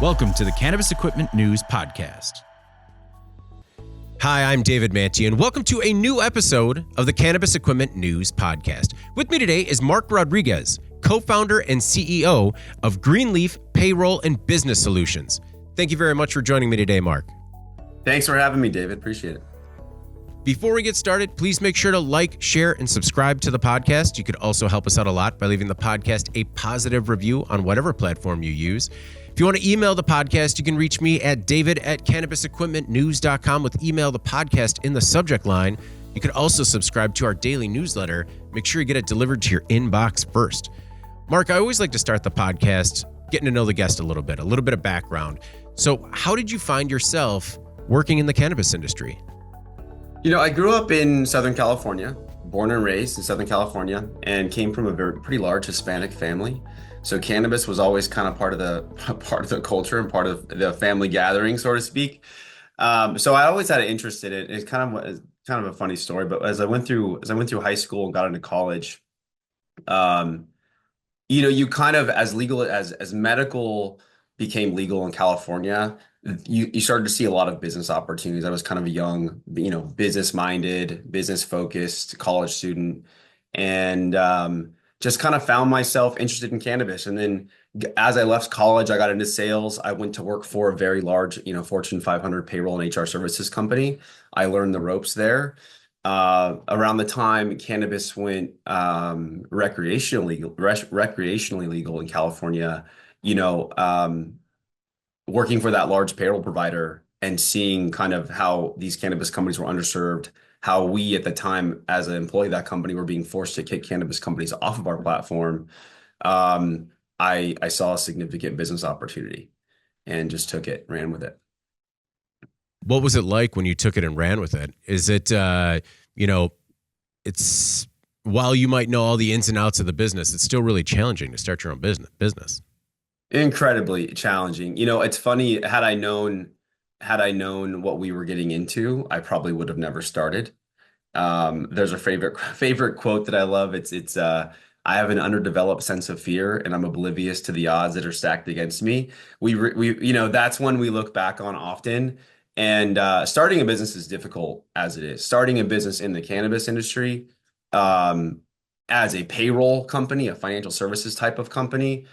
Welcome to the Cannabis Equipment News Podcast. Hi, I'm David Manti, and welcome to a new episode of the Cannabis Equipment News Podcast. With me today is Marc Rodriguez, co-founder and CEO of Greenleaf Payroll and Business Solutions. Thank you very much for joining me today, Marc. Thanks for having me, David. Appreciate it. Before we get started, please make sure to like, share, and subscribe to the podcast. You could also help us out a lot by leaving the podcast a positive review on whatever platform you use. If you want to email the podcast, you can reach me at david@cannabisequipmentnews.com with email the podcast in the subject line. You can also subscribe to our daily newsletter. Make sure you get it delivered to your inbox first. Marc, I always like to start the podcast getting to know the guest a little bit of background. So how did you find yourself working in the cannabis industry? You know, I grew up in Southern California, born and raised in Southern California, and came from a pretty large Hispanic family. So cannabis was always kind of part of the culture and part of the family gathering, so to speak. So I always had an interest in it. It's kind of a funny story, but as I went through high school and got into college, you kind of as medical became legal in California, you started to see a lot of business opportunities. I was kind of a young, business-minded, business-focused college student, and just kind of found myself interested in cannabis. And then as I left college, I got into sales. I went to work for a very large, Fortune 500 payroll and HR services company. I learned the ropes there. Around the time cannabis went recreationally legal in California, working for that large payroll provider and seeing kind of how these cannabis companies were underserved, how we at the time as an employee of that company were being forced to kick cannabis companies off of our platform. I saw a significant business opportunity and just took it, ran with it. What was it like when you took it and ran with it? Is it, it's while you might know all the ins and outs of the business, it's still really challenging to start your own business. Incredibly challenging. It's funny, had I known what we were getting into, I probably would have never started. There's a favorite quote that I love. It's I have an underdeveloped sense of fear and I'm oblivious to the odds that are stacked against me. That's one we look back on often. And starting a business is difficult as it is. Starting a business in the cannabis industry, as a payroll company, a financial services type of company,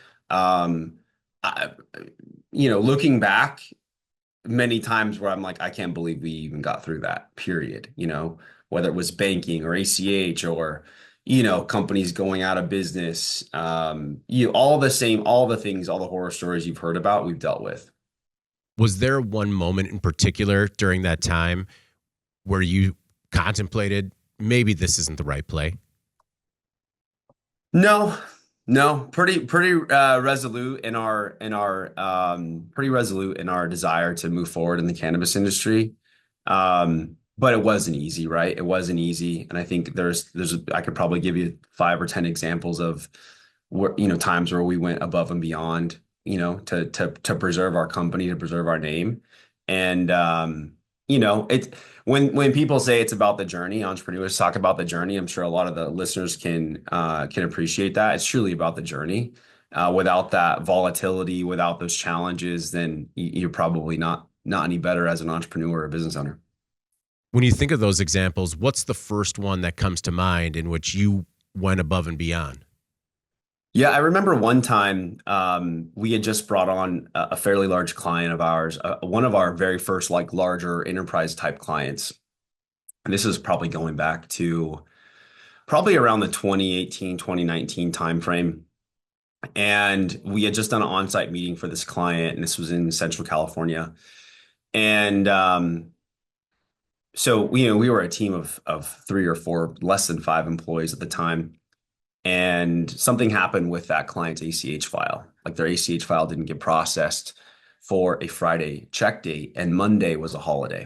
looking back many times where I'm like, I can't believe we even got through that period, whether it was banking or ACH or, companies going out of business, all the things, all the horror stories you've heard about, we've dealt with. Was there one moment in particular during that time where you contemplated maybe this isn't the right play? No, pretty resolute in our desire to move forward in the cannabis industry. But it wasn't easy, right? It wasn't easy. And I think I could probably give you 5 or 10 examples of where, times where we went above and beyond, to preserve our company, to preserve our name. And, when people say it's about the journey, entrepreneurs talk about the journey. I'm sure a lot of the listeners can appreciate that. It's truly about the journey. Without that volatility, without those challenges, then you're probably not any better as an entrepreneur or a business owner. When you think of those examples, what's the first one that comes to mind in which you went above and beyond? Yeah, I remember one time we had just brought on a fairly large client of ours, one of our very first larger enterprise type clients. And this is probably going back to probably around the 2018, 2019 timeframe. And we had just done an on-site meeting for this client, and this was in Central California. And so we were a team of 3 or 4, less than 5 employees at the time. And something happened with that client's ACH file. Their ACH file didn't get processed for a Friday check date, and Monday was a holiday.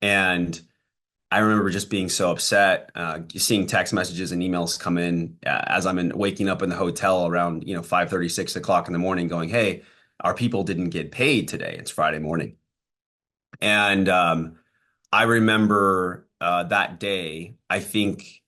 And I remember just being so upset, seeing text messages and emails come in as I'm waking up in the hotel around 5:30, 6 o'clock in the morning, going, "Hey, our people didn't get paid today. It's Friday morning." And I remember that day, I think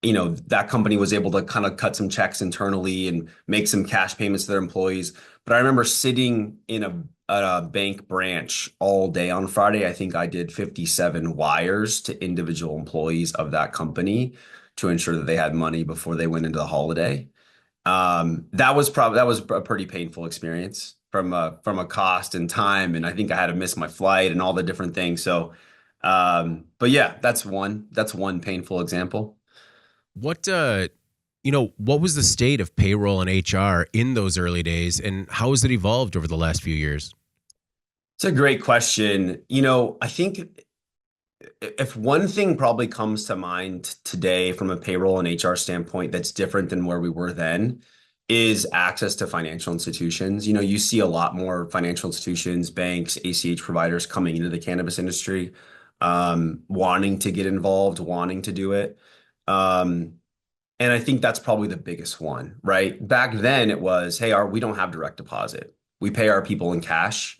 that company was able to kind of cut some checks internally and make some cash payments to their employees. But I remember sitting in a bank branch all day on Friday. I think I did 57 wires to individual employees of that company to ensure that they had money before they went into the holiday. That was a pretty painful experience from a cost and time, and I think I had to miss my flight and all the different things. So, but yeah, that's one painful example. What what was the state of payroll and HR in those early days, and how has it evolved over the last few years? It's a great question. I think if one thing probably comes to mind today from a payroll and HR standpoint that's different than where we were then is access to financial institutions. You see a lot more financial institutions, banks, ACH providers coming into the cannabis industry, wanting to get involved, wanting to do it. Um, and I think that's probably the biggest one, right? Back then it was, hey, we don't have direct deposit. We pay our people in cash.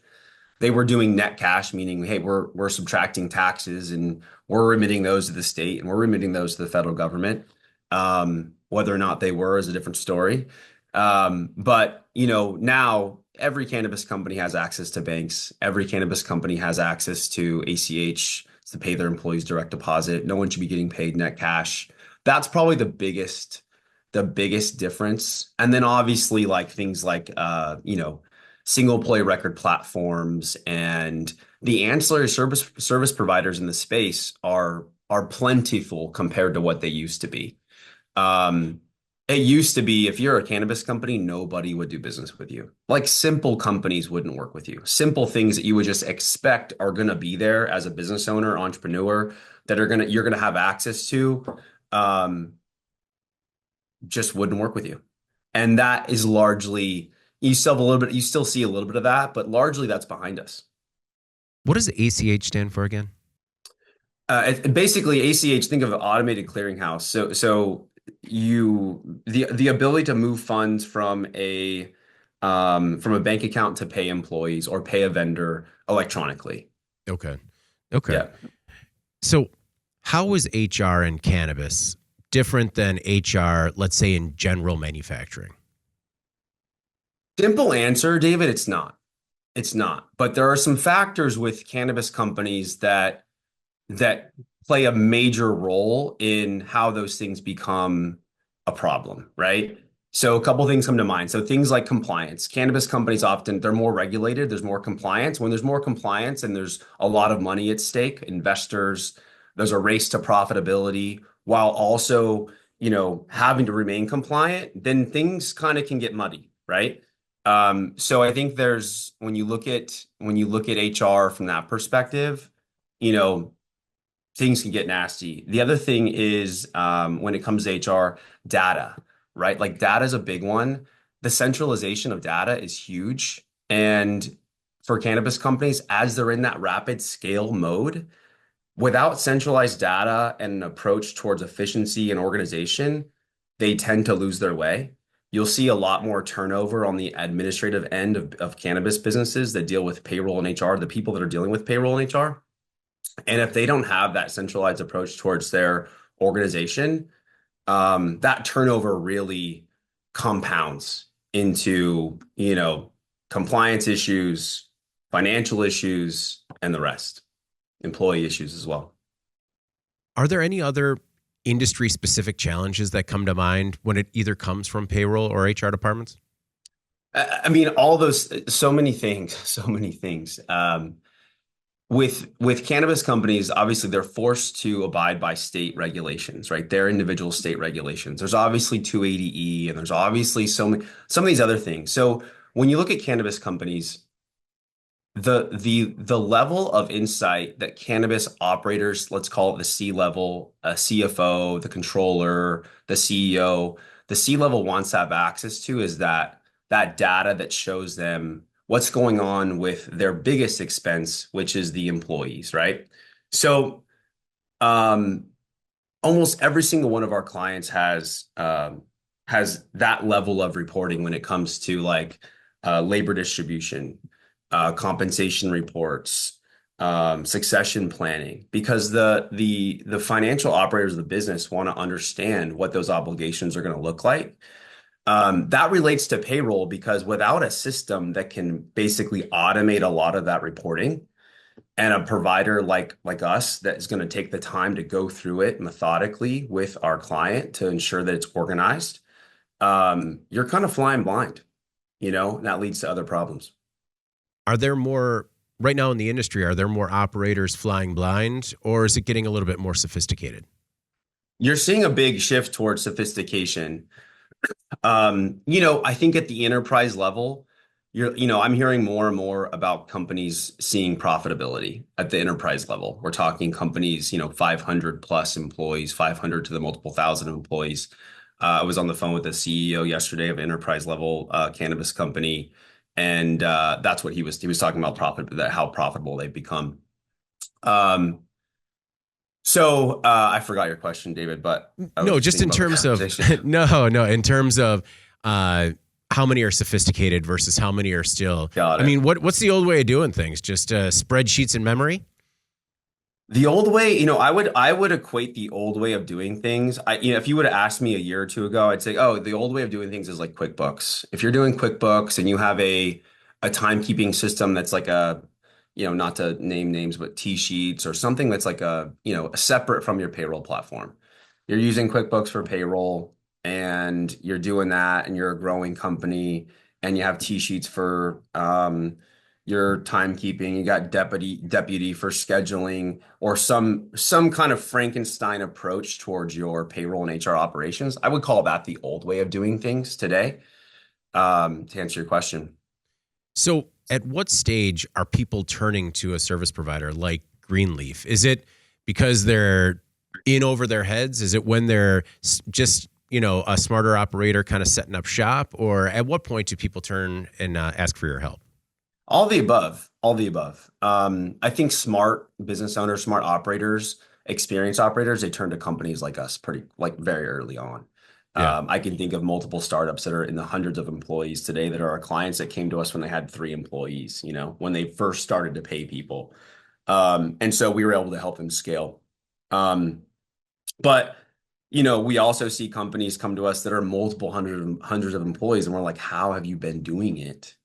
They were doing net cash, meaning, hey, we're subtracting taxes and we're remitting those to the state and we're remitting those to the federal government. Whether or not they were is a different story. But now every cannabis company has access to banks. Every cannabis company has access to ACH to pay their employees direct deposit. No one should be getting paid net cash. That's probably the biggest difference. And then obviously like things like single play record platforms and the ancillary service providers in the space are plentiful compared to what they used to be. Um, it used to be if you're a cannabis company, nobody would do business with you. Like simple companies wouldn't work with you. Simple things that you would just expect are going to be there as a business owner, entrepreneur that you're going to have access to. Um, just wouldn't work with you. And that is largely, you still see a little bit of that, but largely that's behind us. What does ACH stand for again? Basically ACH, think of an automated clearinghouse. So the ability to move funds from a bank account to pay employees or pay a vendor electronically. Okay. Okay. Yeah. So, how is HR in cannabis different than HR, let's say, in general manufacturing? Simple answer, David, it's not. It's not. But there are some factors with cannabis companies that play a major role in how those things become a problem, right? So a couple things come to mind. So things like compliance. Cannabis companies often they're more regulated, there's more compliance. When there's more compliance and there's a lot of money at stake, investors, there's a race to profitability while also, having to remain compliant, then things kind of can get muddy, right? So I think there's when you look at HR from that perspective, you know, things can get nasty. The other thing is when it comes to HR, data, right? Like data is a big one. The centralization of data is huge. And for cannabis companies, as they're in that rapid scale mode, without centralized data and an approach towards efficiency and organization, they tend to lose their way. You'll see a lot more turnover on the administrative end of cannabis businesses that deal with payroll and HR, the people that are dealing with payroll and HR. And if they don't have that centralized approach towards their organization, that turnover really compounds into, compliance issues, financial issues, and the rest, employee issues as well. Are there any other industry specific challenges that come to mind when it either comes from payroll or HR departments? I mean, all those, so many things, so many things. With cannabis companies, obviously they're forced to abide by state regulations, right? Their individual state regulations. There's obviously 280E, and there's obviously some of these other things. So when you look at cannabis companies, the level of insight that cannabis operators, let's call it the C level, a CFO, the controller, the CEO, the C level wants to have access to is that data that shows them what's going on with their biggest expense, which is the employees, right? So um, almost every single one of our clients has that level of reporting when it comes to like labor distribution, compensation reports, succession planning, because the financial operators of the business want to understand what those obligations are going to look like. That relates to payroll, because without a system that can basically automate a lot of that reporting, and a provider like us that is going to take the time to go through it methodically with our client to ensure that it's organized, you're kind of flying blind, and that leads to other problems. Are there more right now in the industry? Are there more operators flying blind, or is it getting a little bit more sophisticated? You're seeing a big shift towards sophistication. I think at the enterprise level, I'm hearing more and more about companies seeing profitability at the enterprise level. We're talking companies, 500 plus employees, 500 to the multiple thousand employees. I was on the phone with the CEO yesterday of enterprise level cannabis company, and that's what he was talking about, how profitable they've become. Um, I forgot your question, David, but I was No, just just thinking in about the terms of conversation. no, in terms of how many are sophisticated versus how many are still. Got I it. mean, what's the old way of doing things? Just spreadsheets in memory? The old way, I would equate the old way of doing things. If you would have asked me a year or two ago, I'd say, oh, the old way of doing things is like QuickBooks. If you're doing QuickBooks and you have a timekeeping system that's like not to name names, but T-Sheets or something that's like a separate from your payroll platform. You're using QuickBooks for payroll, and you're doing that, and you're a growing company, and you have T-Sheets for your timekeeping. You got deputy for scheduling, or some kind of Frankenstein approach towards your payroll and HR operations. I would call that the old way of doing things today. To answer your question. So, at what stage are people turning to a service provider like Greenleaf? Is it because they're in over their heads? Is it when they're just, a smarter operator kind of setting up shop? Or at what point do people turn and ask for your help? All the above. All the above. I think smart business owners, smart operators, experienced operators, they turn to companies like us pretty like very early on. Yeah. I can think of multiple startups that are in the hundreds of employees today that are our clients that came to us when they had 3 employees, when they first started to pay people. And so we were able to help them scale. Um, but we also see companies come to us that are multiple hundreds of employees, and we're like, how have you been doing it?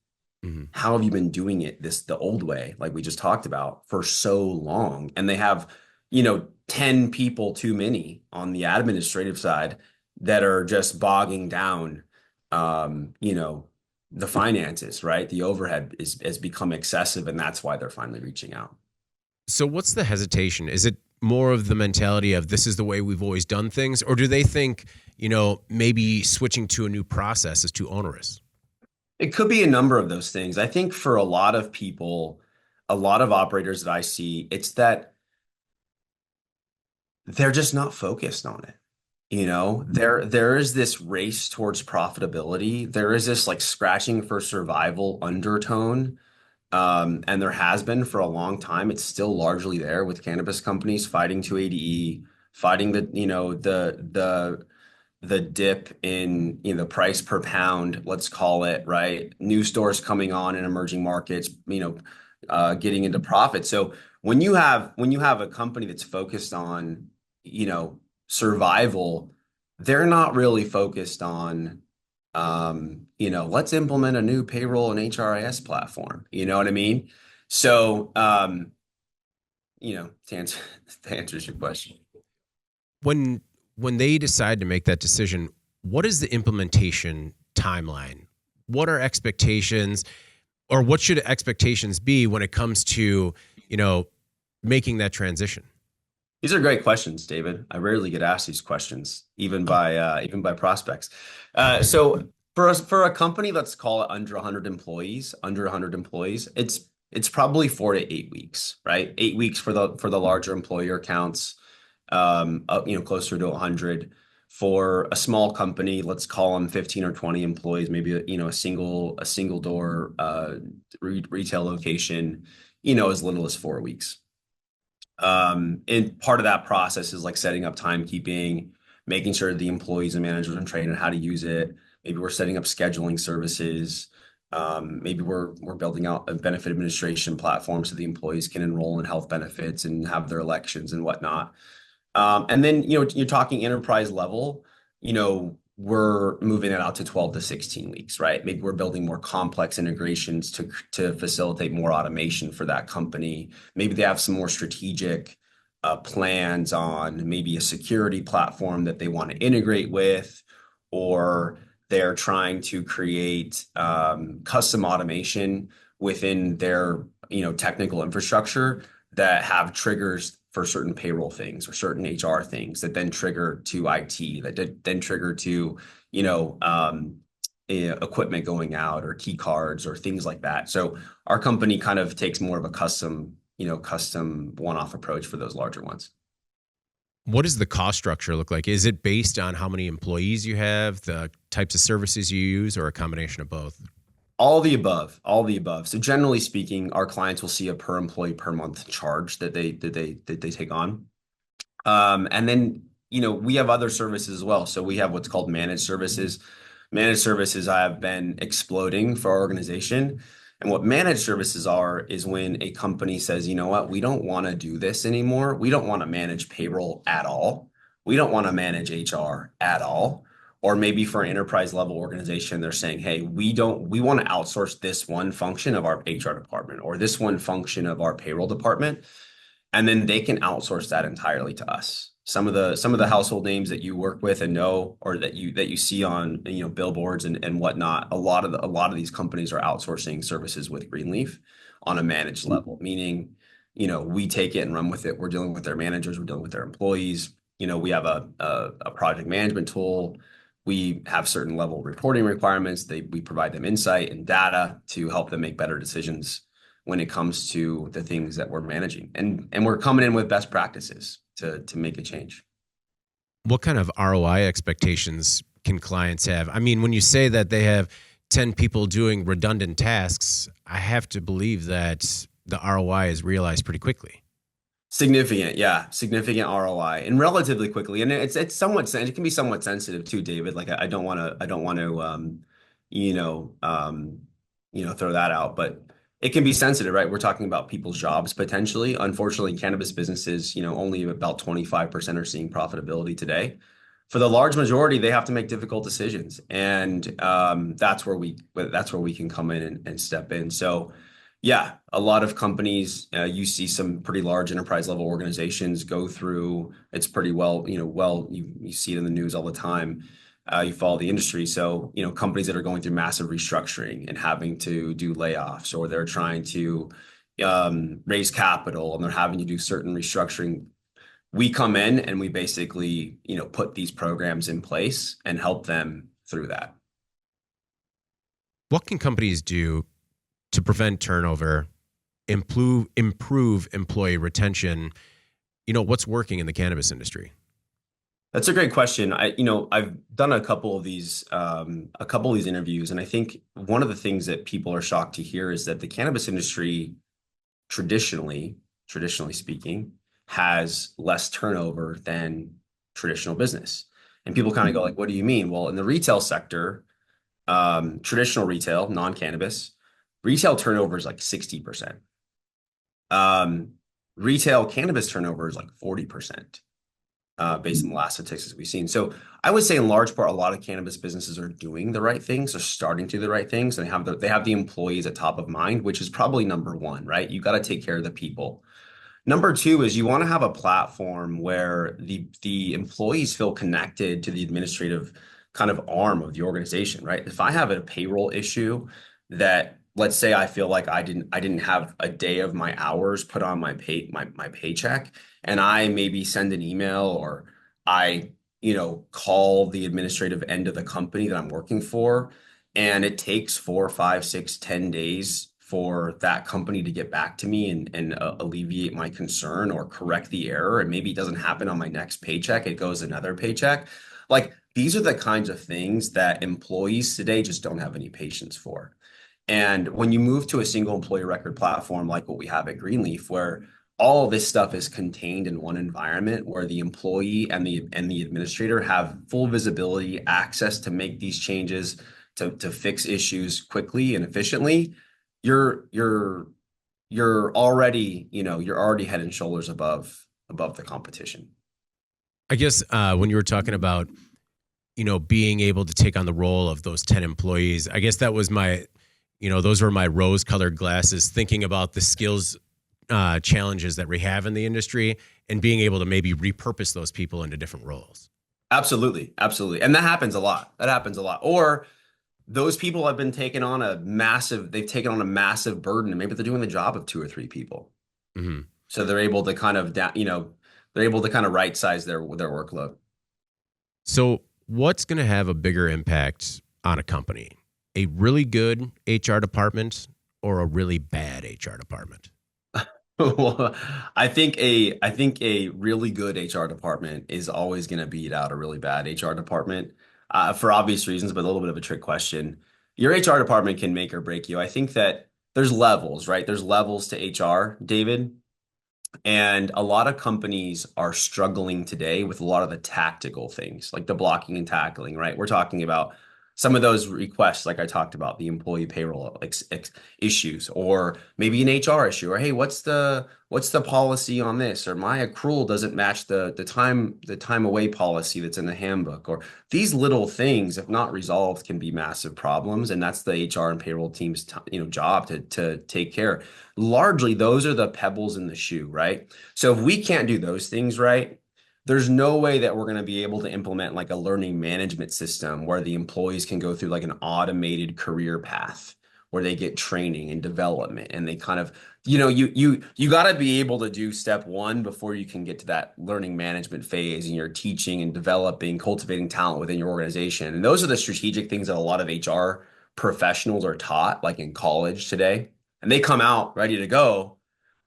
Mhm. How have you been doing it the old way, like we just talked about, for so long? And they have, 10 people too many on the administrative side that are just bogging down, the finances, right? The overhead has become excessive, and that's why they're finally reaching out. So, what's the hesitation? Is it more of the mentality of this is the way we've always done things? Or do they think, maybe switching to a new process is too onerous? It could be a number of those things. I think for a lot of people, a lot of operators that I see, it's that they're just not focused on it. There is this race towards profitability. There is this like scratching for survival undertone. And there has been for a long time. It's still largely there with cannabis companies fighting 280E, fighting the dip in price per pound, let's call it, right? New stores coming on in emerging markets, getting into profit. So when you have a company that's focused on, survival, they're not really focused on, let's implement a new payroll and HRIS platform. You know what I mean? So, to answer to answers your question. When they decide to make that decision, what is the implementation timeline? What are expectations, or what should expectations be when it comes to, making that transition? These are great questions, David. I rarely get asked these questions, even by prospects. So for a company, let's call it under 100 employees, it's probably 4 to 8 weeks, right? 8 weeks for the larger employer counts, closer to 100. For a small company, let's call them 15 or 20 employees, maybe a single door retail location, as little as 4 weeks. And part of that process is like setting up timekeeping, making sure the employees and managers are trained on how to use it. Maybe we're setting up scheduling services. Maybe we're building out a benefit administration platform so the employees can enroll in health benefits and have their elections and whatnot. And then, you're talking enterprise level, we're moving it out to 12 to 16 weeks, right? Maybe we're building more complex integrations to facilitate more automation for that company. Maybe they have some more strategic plans on maybe a security platform that they want to integrate with, or they're trying to create custom automation within their, technical infrastructure that have triggers for certain payroll things or certain HR things that then trigger to IT, that then trigger to, equipment going out or key cards or things like that. So our company kind of takes more of a custom one-off approach for those larger ones. What does the cost structure look like? Is it based on how many employees you have, the types of services you use, or a combination of both? All the above, all the above. So generally speaking, our clients will see a per employee per month charge that they take on. And then, we have other services as well. So we have what's called managed services. Managed services have been exploding for our organization. And what managed services are is when a company says, you know what, we don't want to do this anymore. We don't want to manage payroll at all. We don't want to manage HR at all. Or maybe for an enterprise level organization, they're saying, hey, we want to outsource this one function of our HR department or this one function of our payroll department. And then they can outsource that entirely to us. Some of the household names that you work with and know, or that you see on, billboards and whatnot, a lot of these companies are outsourcing services with Greenleaf on a managed level, meaning, we take it and run with it. We're dealing with their managers, we're dealing with their employees. We have a project management tool. We have certain level reporting requirements. We provide them insight and data to help them make better decisions when it comes to the things that we're managing. And we're coming in with best practices to make a change. What kind of ROI expectations can clients have? I mean, when you say that they have 10 people doing redundant tasks, I have to believe that the ROI is realized pretty quickly. Significant, yeah, significant ROI, and relatively quickly. And it can be somewhat sensitive too, David. Like I don't want to, throw that out, but it can be sensitive, right? We're talking about people's jobs potentially. Unfortunately, cannabis businesses, only about 25% are seeing profitability today. For the large majority, they have to make difficult decisions, and that's where we can come in and step in. So, yeah, a lot of companies, you see some pretty large enterprise level organizations go through. It's pretty well, you see it in the news all the time. You follow the industry. So, companies that are going through massive restructuring and having to do layoffs, or they're trying to raise capital and they're having to do certain restructuring. We come in and we basically, put these programs in place and help them through that. What can companies do to prevent turnover, improve employee retention? What's working in the cannabis industry? That's a great question. I've done a couple of these interviews, and I think one of the things that people are shocked to hear is that the cannabis industry, traditionally speaking, has less turnover than traditional business. And people kind of go like, "What do you mean?" Well, in the retail sector, traditional retail, non-cannabis, retail turnover is like 60%. Retail cannabis turnover is like 40%. Based on the last statistics we've seen. So I would say in large part, a lot of cannabis businesses are doing the right things, are starting to do the right things, and they have the employees at top of mind, which is probably number one, right? You got to take care of the people. Number two is you want to have a platform where the employees feel connected to the administrative kind of arm of the organization, right? If I have a payroll issue that, let's say I feel like I didn't have a day of my hours put on my paycheck, and I maybe send an email or I, call the administrative end of the company that I'm working for, and it takes 4, 5, 6, 10 days for that company to get back to me and alleviate my concern or correct the error, and maybe it doesn't happen on my next paycheck, it goes another paycheck. Like, these are the kinds of things that employees today just don't have any patience for. And when you move to a single employee record platform like what we have at Greenleaf, where all of this stuff is contained in one environment, where the employee and the administrator have full visibility, access to make these changes, to fix issues quickly and efficiently, you're you're you're already, you're already head and shoulders above the competition. I guess when you were talking about, being able to take on the role of those 10 employees, I guess that was those were my rose colored glasses, thinking about the skills challenges that we have in the industry and being able to maybe repurpose those people into different roles. Absolutely, absolutely. And that happens a lot. That happens a lot. Or those people have they've taken on a massive burden, and maybe they're doing the job of two or three people. Mm-hmm. So they're able to right size their workload. So what's going to have a bigger impact on a company? A really good HR department or a really bad HR department? Well, I think a really good HR department is always going to beat out a really bad HR department, for obvious reasons, but a little bit of a trick question. Your HR department can make or break you. I think that there's levels, right? There's levels to HR, David. And a lot of companies are struggling today with a lot of the tactical things, like the blocking and tackling, right? We're talking about some of those requests, like I talked about, the employee payroll issues, or maybe an HR issue, or hey, what's the policy on this, or my accrual doesn't match the time away policy that's in the handbook, or these little things, if not resolved, can be massive problems, and that's the HR and payroll team's job to take care. Largely, those are the pebbles in the shoe, right? So if we can't do those things right, there's no way that we're going to be able to implement like a learning management system where the employees can go through like an automated career path where they get training and development, and they kind of, you got to be able to do step one before you can get to that learning management phase, and you're teaching and developing, cultivating talent within your organization. And those are the strategic things that a lot of HR professionals are taught, like in college today, and they come out ready to go,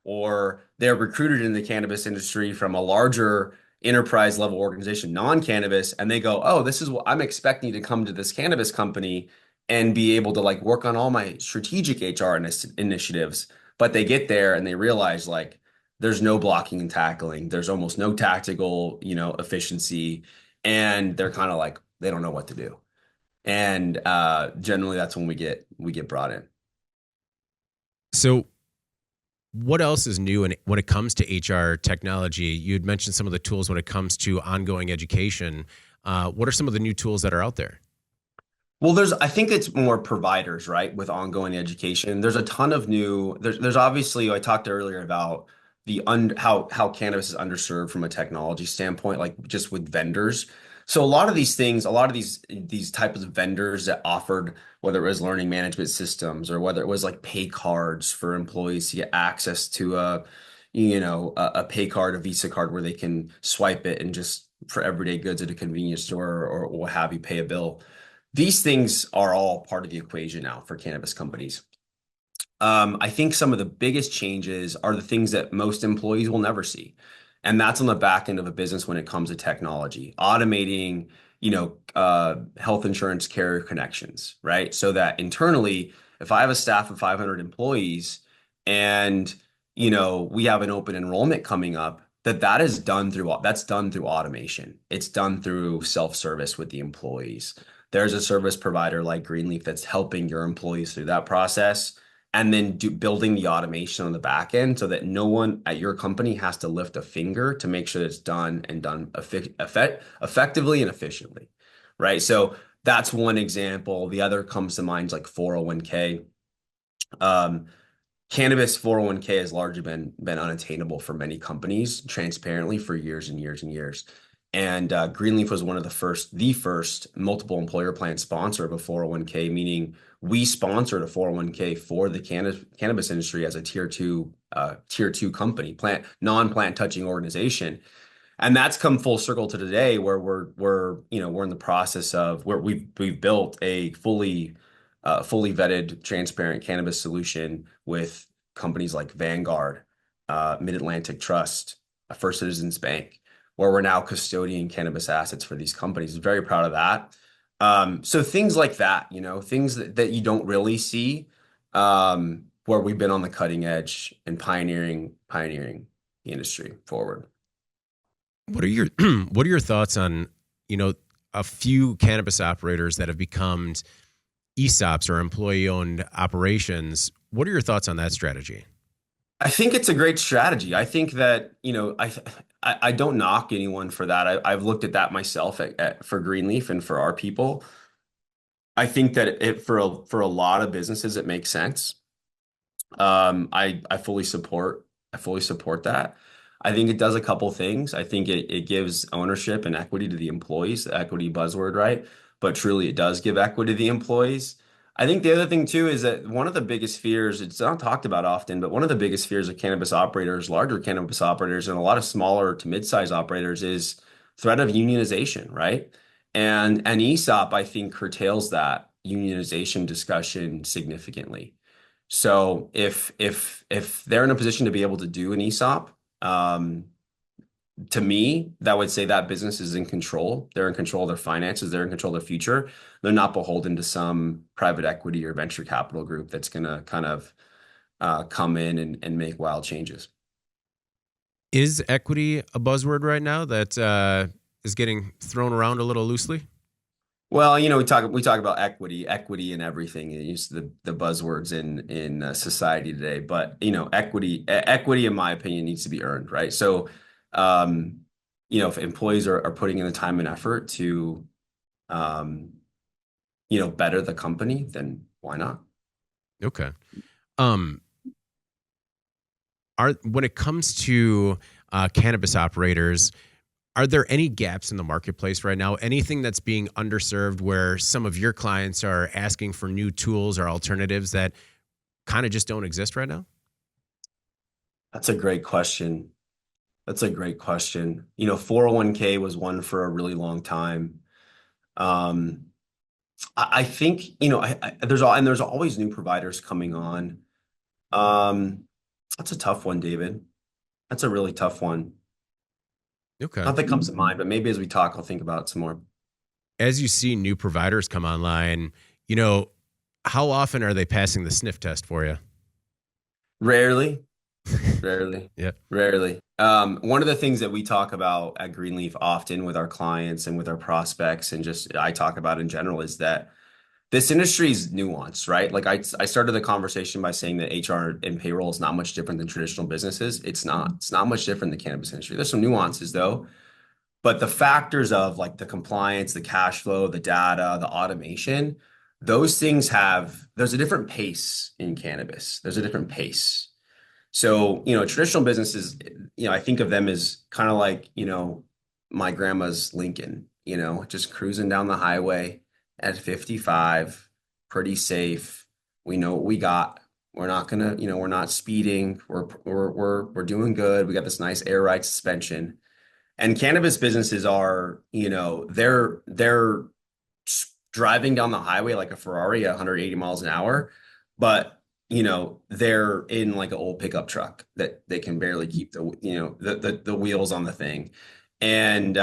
or they're recruited in the cannabis industry from a larger enterprise level organization, non-cannabis, and they go, oh, this is what I'm expecting to come to this cannabis company and be able to like work on all my strategic HR initiatives. But they get there and they realize like there's no blocking and tackling. There's almost no tactical, efficiency. And they're kind of like, they don't know what to do. And generally that's when we get brought in. So what else is new when it comes to HR technology? You'd mentioned some of the tools when it comes to ongoing education. What are some of the new tools that are out there? Well, I think it's more providers, right? With ongoing education, there's a ton of there's obviously, I talked earlier about how cannabis is underserved from a technology standpoint, like just with vendors. So a lot of these things, a lot of these types of vendors that offered, whether it was learning management systems or whether it was like pay cards for employees to get access to a pay card, a Visa card where they can swipe it and just for everyday goods at a convenience store or what have you, pay a bill. These things are all part of the equation now for cannabis companies. I think some of the biggest changes are the things that most employees will never see. And that's on the back end of a business when it comes to technology, automating, health insurance carrier connections, right? So that internally, if I have a staff of 500 employees and, we have an open enrollment coming up, that's done through automation. It's done through self-service with the employees. There's a service provider like Greenleaf that's helping your employees through that process, and then building the automation on the back end so that no one at your company has to lift a finger to make sure it's done and done effectively and efficiently, right? So that's one example. The other comes to mind like 401k. Cannabis 401k has largely been unattainable for many companies transparently for years and years and years. And Greenleaf was one of the first multiple employer plan sponsor of a 401k, meaning we sponsored a 401k for the cannabis industry as a tier two company, non-plant touching organization. And that's come full circle to today where we're in the process of where we've built a fully vetted, transparent cannabis solution with companies like Vanguard, Mid-Atlantic Trust, First Citizens Bank, where we're now custodian cannabis assets for these companies. Very proud of that. So things like that, things that you don't really see, where we've been on the cutting edge and pioneering the industry forward. What are your thoughts on, a few cannabis operators that have become ESOPs or employee owned operations. What are your thoughts on that strategy? I think it's a great strategy. I think that, I don't knock anyone for that. I've looked at that myself for Greenleaf and for our people. I think that for a lot of businesses, it makes sense. I fully support that. I think it does a couple things. I think it gives ownership and equity to the employees, the equity buzzword, right? But truly, it does give equity to the employees. I think the other thing too is that one of the biggest fears, it's not talked about often, but one of the biggest fears of cannabis operators, larger cannabis operators, and a lot of smaller to mid-size operators is threat of unionization, right? And an ESOP, I think, curtails that unionization discussion significantly. So if they're in a position to be able to do an ESOP, to me, that would say that business is in control. They're in control of their finances. They're in control of their future. They're not beholden to some private equity or venture capital group that's going to kind of come in and make wild changes. Is equity a buzzword right now that is getting thrown around a little loosely? Well, we talk about equity in everything. You use the buzzwords in society today, but equity, in my opinion, needs to be earned, right? So, if employees are putting in the time and effort to, better the company, then why not? Okay. When it comes to cannabis operators, are there any gaps in the marketplace right now? Anything that's being underserved where some of your clients are asking for new tools or alternatives that kind of just don't exist right now? That's a great question. That's a great question. 401k was one for a really long time. Um, I think, there's always new providers coming on. Um, that's a tough one, David. That's a really tough one. Okay. Nothing comes to mind, but maybe as we talk, I'll think about it some more. As you see new providers come online, you know, how often are they passing the sniff test for you? Rarely, rarely, Yeah. rarely. One of the things that we talk about at Greenleaf often with our clients and with our prospects, and just I talk about in general, is that this industry is nuanced, right? Like I started the conversation by saying that HR and payroll is not much different than traditional businesses. It's not. It's not much different than the cannabis industry. There's some nuances though. But the factors of like the compliance, the cash flow, the data, the automation, those things there's a different pace in cannabis. There's a different pace. So, traditional businesses, I think of them as kind of like, my grandma's Lincoln, just cruising down the highway at 55, pretty safe. We know what we got. We're not gonna, we're not speeding. We're doing good. We got this nice air ride suspension. And cannabis businesses are, they're driving down the highway like a Ferrari at 180 miles an hour, but they're in like an old pickup truck that they can barely keep the wheels on the thing. And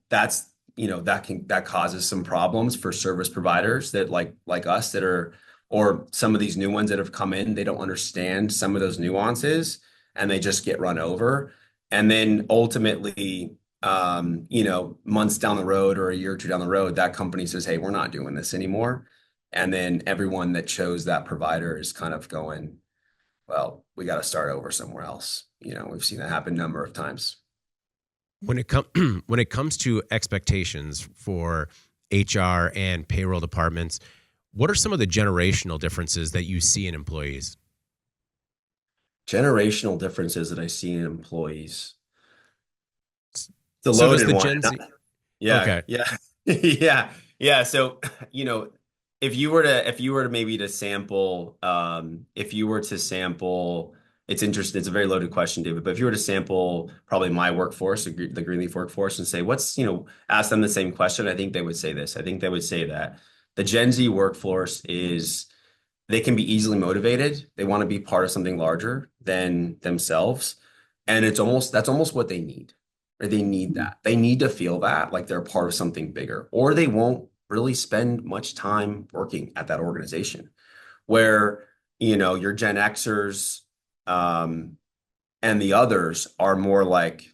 that's that causes some problems for service providers that like us that are, or some of these new ones that have come in, they don't understand some of those nuances and they just get run over. And then ultimately, months down the road or a year or two down the road, that company says, "Hey, we're not doing this anymore." And then everyone that chose that provider is kind of going, "Well, we got to start over somewhere else." We've seen that happen a number of times. When it when it comes to expectations for HR and payroll departments, what are some of the generational differences that you see in employees? Generational differences that I see in employees. The So does loaded the one. Gen Z? Yeah, Okay. yeah, yeah, yeah. So, if you were to maybe to sample, if you were to sample, it's interesting. It's a very loaded question, David. But if you were to sample probably my workforce, the Greenleaf workforce, and say, ask them the same question, I think they would say this. I think they would say that the Gen Z workforce they can be easily motivated. They want to be part of something larger than themselves. And that's almost what they need. Or they need that. They need to feel that like they're part of something bigger, or they won't really spend much time working at that organization. Where, your Gen Xers, and the others are more like,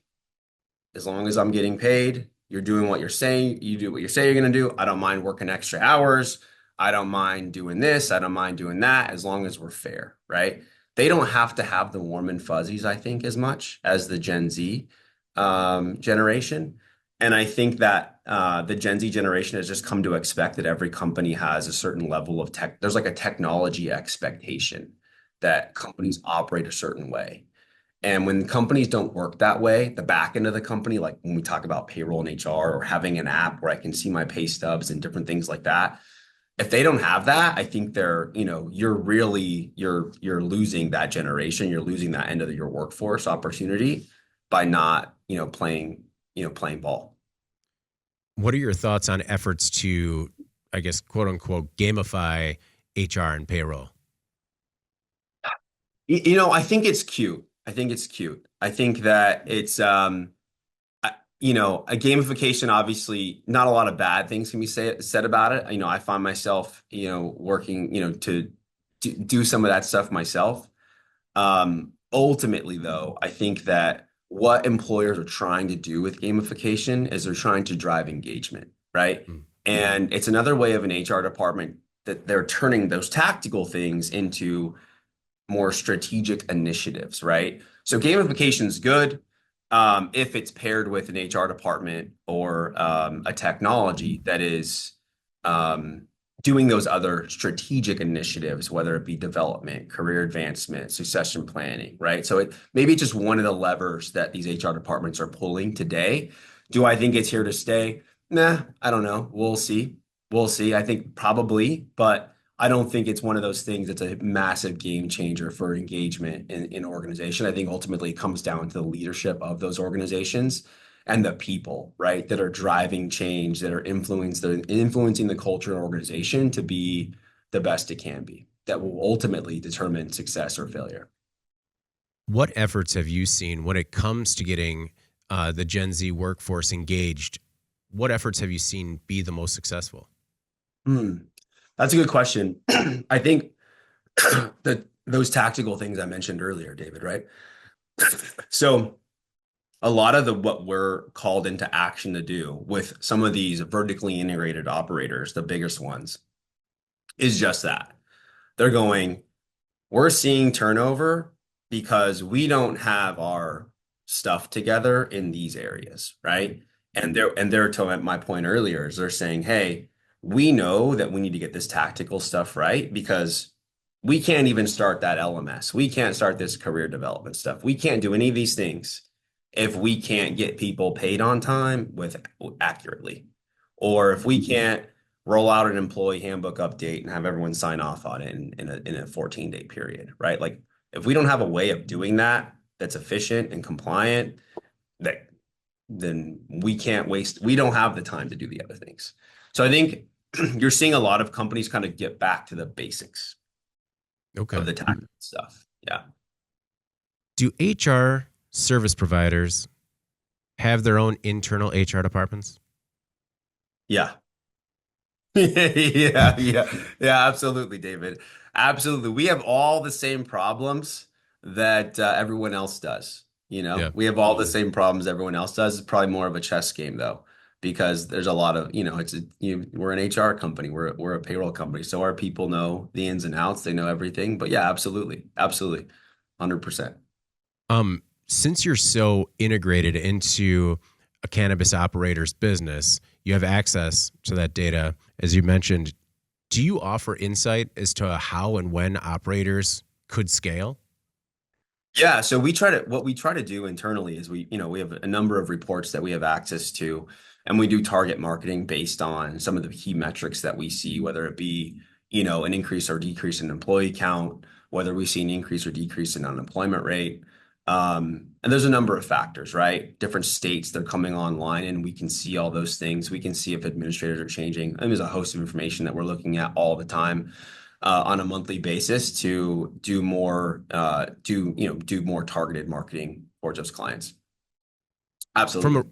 as long as I'm getting paid, you're doing what you're saying, you do what you say you're going to do. I don't mind working extra hours. I don't mind doing this. I don't mind doing that as long as we're fair, right? They don't have to have the warm and fuzzies, I think, as much as the Gen Z generation. And I think that the Gen Z generation has just come to expect that every company has a certain level of tech. There's like a technology expectation that companies operate a certain way. And when companies don't work that way, the back end of the company, like when we talk about payroll and HR or having an app where I can see my pay stubs and different things like that, if they don't have that, I think you're losing that generation. You're losing that end of your workforce opportunity by not, playing ball. What are your thoughts on efforts to, I guess, quote unquote, gamify HR and payroll? I think it's cute. I think it's cute. I think that it's, a gamification, obviously, not a lot of bad things can be said about it. I find myself, working, to do some of that stuff myself. Ultimately, though, I think that what employers are trying to do with gamification is they're trying to drive engagement, right? Mm. And it's another way of an HR department that they're turning those tactical things into more strategic initiatives, right? So gamification is good if it's paired with an HR department or a technology that is doing those other strategic initiatives, whether it be development, career advancement, succession planning, right? So maybe it's just one of the levers that these HR departments are pulling today. Do I think it's here to stay? Nah, I don't know. We'll see. We'll see. I think probably, but I don't think it's one of those things that's a massive game changer for engagement in organization. I think ultimately it comes down to the leadership of those organizations and the people, right, that are driving change, that are influencing the culture and organization to be the best it can be. That will ultimately determine success or failure. What efforts have you seen when it comes to getting the Gen Z workforce engaged? What efforts have you seen be the most successful? That's a good question. I think that those tactical things I mentioned earlier, David, right? So a lot of what we're called into action to do with some of these vertically integrated operators, the biggest ones, is just that. They're going, we're seeing turnover because we don't have our stuff together in these areas, right? And they're to my point earlier is they're saying, hey, we know that we need to get this tactical stuff right because we can't even start that LMS. We can't start this career development stuff. We can't do any of these things if we can't get people paid on time accurately, or if we can't roll out an employee handbook update and have everyone sign off on it in a 14-day period, right? Like if we don't have a way of doing that that's efficient and compliant, then we don't have the time to do the other things. So I think you're seeing a lot of companies kind of get back to the basics of the tactical stuff. Yeah. Do HR service providers have their own internal HR departments? Yeah. Yeah, absolutely, David. Absolutely. We have all the same problems that everyone else does. Yeah. We have all the same problems everyone else does. It's probably more of a chess game though, because there's a lot of, we're an HR company, we're a payroll company, so our people know the ins and outs, they know everything. But yeah, absolutely, 100%. Since you're so integrated into a cannabis operator's business, you have access to that data, as you mentioned. Do you offer insight as to how and when operators could scale? Yeah, so what we try to do internally is we have a number of reports that we have access to, and we do target marketing based on some of the key metrics that we see, whether it be, an increase or decrease in employee count, whether we see an increase or decrease in unemployment rate. And there's a number of factors, right? Different states they're coming online, and we can see all those things. We can see if administrators are changing. And there's a host of information that we're looking at all the time on a monthly basis to do more targeted marketing for those clients. Absolutely.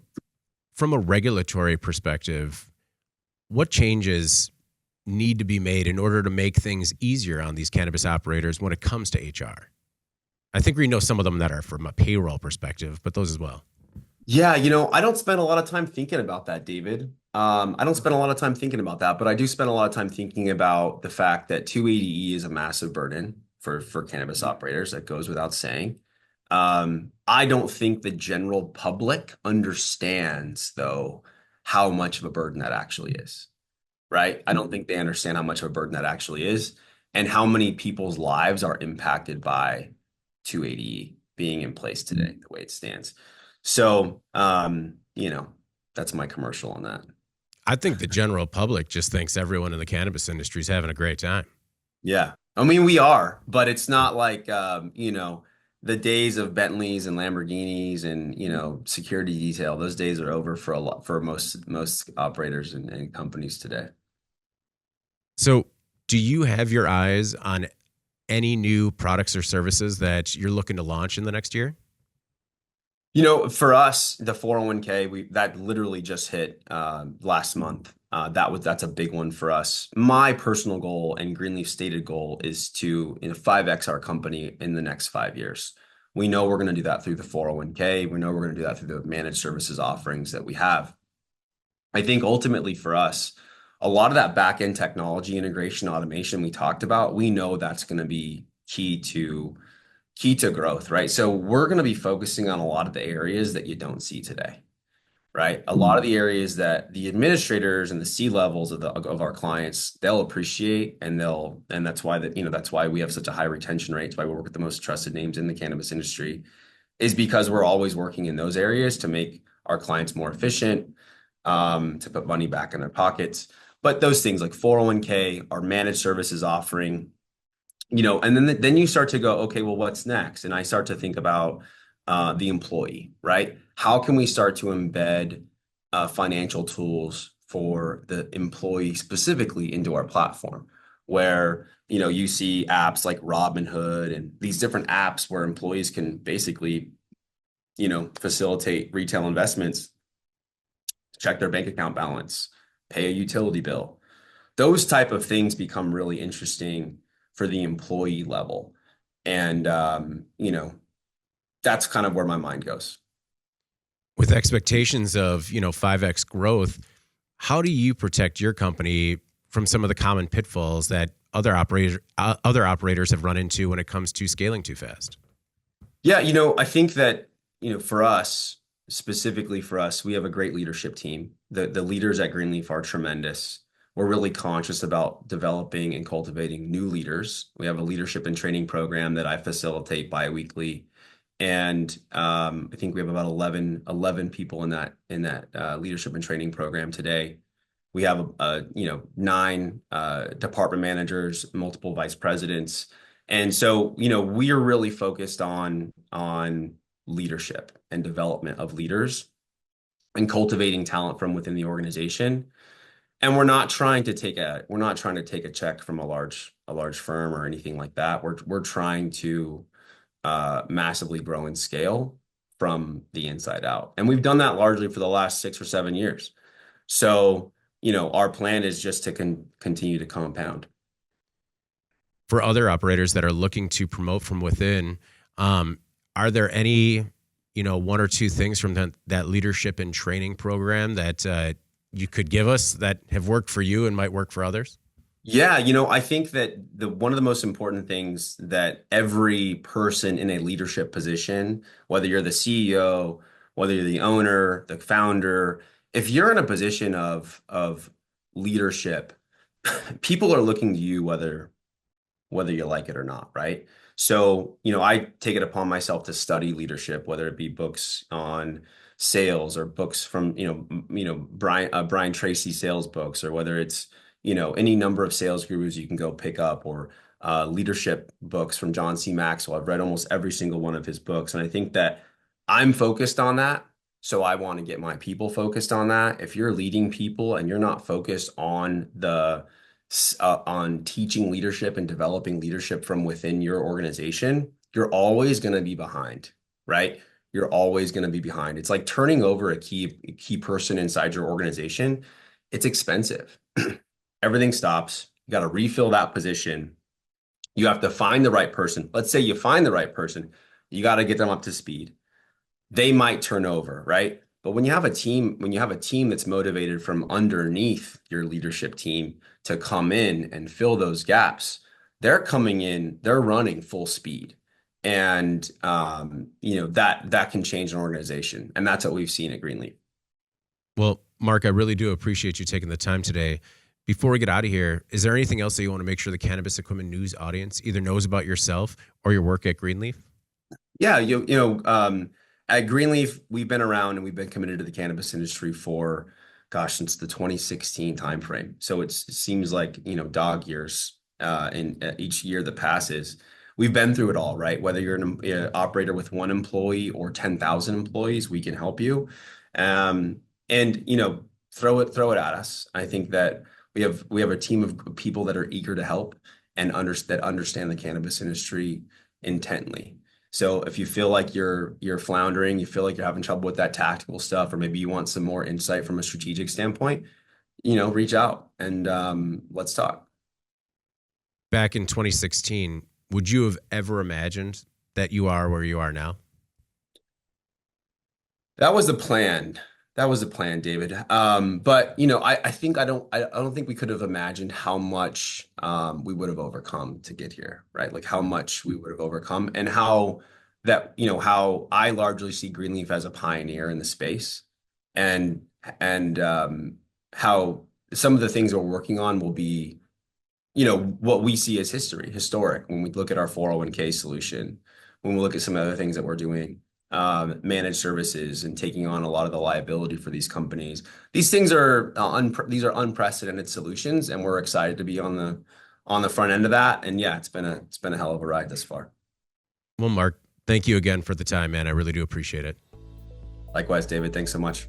From a regulatory perspective, what changes need to be made in order to make things easier on these cannabis operators when it comes to HR? I think we know some of them that are from a payroll perspective, but those as well. Yeah, I don't spend a lot of time thinking about that, David. I don't spend a lot of time thinking about that, but I do spend a lot of time thinking about the fact that 280E is a massive burden for cannabis operators. That goes without saying. I don't think the general public understands, though, how much of a burden that actually is, right? I don't think they understand how much of a burden that actually is and how many people's lives are impacted by 280E being in place today, the way it stands. So, that's my commercial on that. I think the general public just thinks everyone in the cannabis industry is having a great time. Yeah. I mean, we are, but it's not like, the days of Bentleys and Lamborghinis and, security detail. Those days are over for a lot, for most operators and companies today. So, do you have your eyes on any new products or services that you're looking to launch in the next year? For us, the 401k, that literally just hit last month. That's a big one for us. My personal goal and Greenleaf's stated goal is to 5x our company in the next 5 years. We know we're going to do that through the 401k. We know we're going to do that through the managed services offerings that we have. I think ultimately for us, a lot of that back end technology integration automation we talked about, we know that's going to be key to growth, right? So we're going to be focusing on a lot of the areas that you don't see today, right? A lot of the areas that the administrators and the C levels of our clients, they'll appreciate, and that's why we have such a high retention rate. It's why we work with the most trusted names in the cannabis industry, is because we're always working in those areas to make our clients more efficient, to put money back in their pockets. But those things like 401k, our managed services offering, and then you start to go, okay, well, what's next? And I start to think about the employee, right? How can we start to embed financial tools for the employee specifically into our platform, where you see apps like Robinhood and these different apps where employees can basically facilitate retail investments, check their bank account balance, pay a utility bill. Those type of things become really interesting for the employee level. And, that's kind of where my mind goes. With expectations of, 5x growth, how do you protect your company from some of the common pitfalls that other operators have run into when it comes to scaling too fast? Yeah, I think that, for us, specifically for us, we have a great leadership team. The leaders at Greenleaf are tremendous. We're really conscious about developing and cultivating new leaders. We have a leadership and training program that I facilitate biweekly. And I think we have about 11 people in that leadership and training program today. We have 9 department managers, multiple vice presidents. And so, we are really focused on leadership and development of leaders and cultivating talent from within the organization. And we're not trying to take a check from a large firm or anything like that. We're trying to massively grow and scale from the inside out. And we've done that largely for the last 6 or 7 years. So, our plan is just to continue to compound. For other operators that are looking to promote from within, are there any, 1 or 2 things from that leadership and training program that you could give us that have worked for you and might work for others? Yeah, I think that one of the most important things that every person in a leadership position, whether you're the CEO, whether you're the owner, the founder, if you're in a position of leadership, people are looking to you whether you like it or not, right? So, I take it upon myself to study leadership, whether it be books on sales or books from, Brian Tracy sales books, or whether it's, any number of sales gurus you can go pick up, or leadership books from John C. Maxwell. I've read almost every single one of his books. And I think that I'm focused on that. So I want to get my people focused on that. If you're leading people and you're not focused on on teaching leadership and developing leadership from within your organization, you're always going to be behind, right? You're always going to be behind. It's like turning over a key person inside your organization. It's expensive. Everything stops. You got to refill that position. You have to find the right person. Let's say you find the right person. You got to get them up to speed. They might turn over, right? But when you have a team that's motivated from underneath your leadership team to come in and fill those gaps, they're coming in, they're running full speed. And that can change an organization. And that's what we've seen at Greenleaf. Well, Marc, I really do appreciate you taking the time today. Before we get out of here, is there anything else that you want to make sure the Cannabis Equipment News audience either knows about yourself or your work at Greenleaf? Yeah, at Greenleaf, we've been around and we've been committed to the cannabis industry for, since the 2016 timeframe. So it seems like, dog years in each year that passes. We've been through it all, right? Whether you're an operator with 1 employee or 10,000 employees, we can help you. And throw it at us. I think that we have a team of people that are eager to help and that understand the cannabis industry intently. So if you feel like you're floundering, you feel like you're having trouble with that tactical stuff, or maybe you want some more insight from a strategic standpoint, reach out and let's talk. Back in 2016, would you have ever imagined that you are where you are now? That was the plan. David. But I don't think we could have imagined how much we would have overcome to get here, right? Like how much we would have overcome, and how I largely see Greenleaf as a pioneer in the space, and how some of the things we're working on will be, what we see as historic when we look at our 401k solution, when we look at some of the other things that we're doing. Managed services and taking on a lot of the liability for these companies. These things are unprecedented solutions, and we're excited to be on the front end of that. And yeah, it's been a hell of a ride thus far. Well, Marc, thank you again for the time, man. I really do appreciate it. Likewise, David. Thanks so much.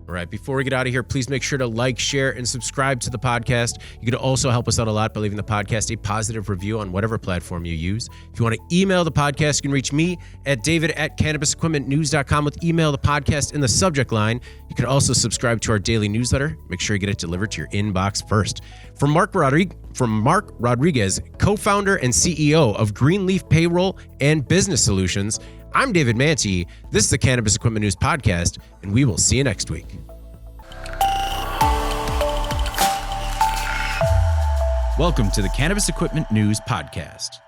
All right, before we get out of here, please make sure to like, share, and subscribe to the podcast. You can also help us out a lot by leaving the podcast a positive review on whatever platform you use. If you want to email the podcast, you can reach me at david@cannabisequipmentnews.com with email the podcast in the subject line. You can also subscribe to our daily newsletter. Make sure you get it delivered to your inbox first. From Marc Rodriguez, co-founder and CEO of Greenleaf Payroll and Business Solutions, I'm David Mantey. This is the Cannabis Equipment News Podcast, and we will see you next week. Welcome to the Cannabis Equipment News Podcast.